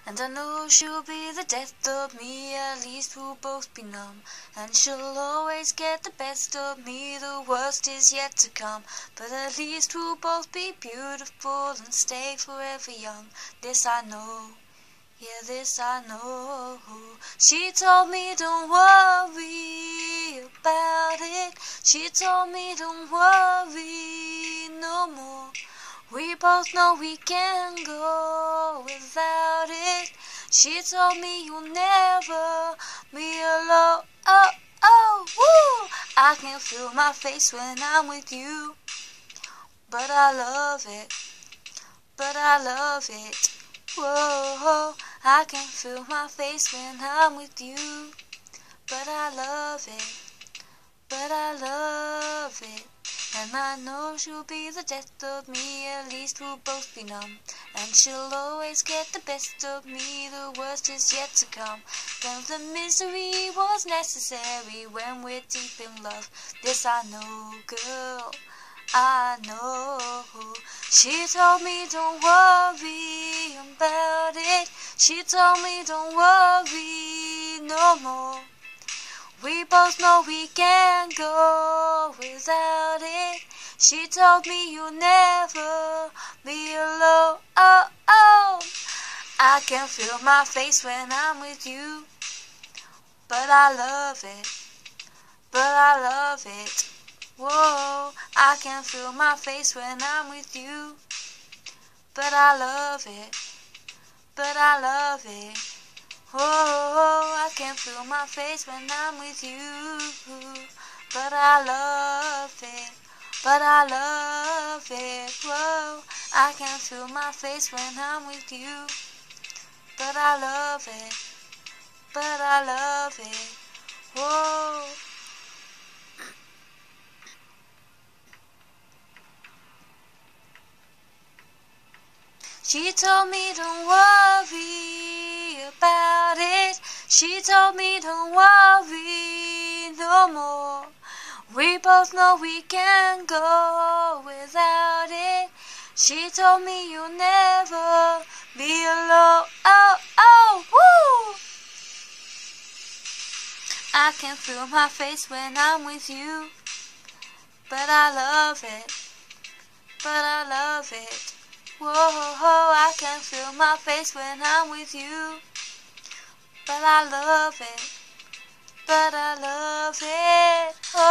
And I know she'll be the death of me, at least we'll both be numb. And she'll always get the best of me, the worst is yet to come. But at least we'll both be beautiful and stay forever young. This I know, yeah, this I know. She told me don't worry about it. She told me don't worry no more. We both know we can go without it. She told me you'll never be alone. Oh, oh, woo! I can feel my face when I'm with you. But I love it. But I love it. Whoa, I can feel my face when I'm with you. But I love it. But I love it. And I know she'll be the death of me, at least we'll both be numb. And she'll always get the best of me, the worst is yet to come. Then the misery was necessary when we're deep in love. This I know, girl, I know. She told me don't worry about it. She told me don't worry no more. We both know we can't go without it. She told me you'll never be alone. Oh, oh, I can feel my face when I'm with you. But I love it. But I love it. Whoa, I can feel my face when I'm with you. But I love it. But I love it. Oh, I can feel my face when I'm with you. But I love it. But I love it. Whoa, I can feel my face when I'm with you. But I love it. But I love it. Whoa. She told me don't worry about it. She told me don't worry no more. We both know we can go without it. She told me you'll never be alone. Oh, oh, woo! I can feel my face when I'm with you. But I love it. But I love it. Whoa, I can feel my face when I'm with you. But I love it. But I love it. Oh.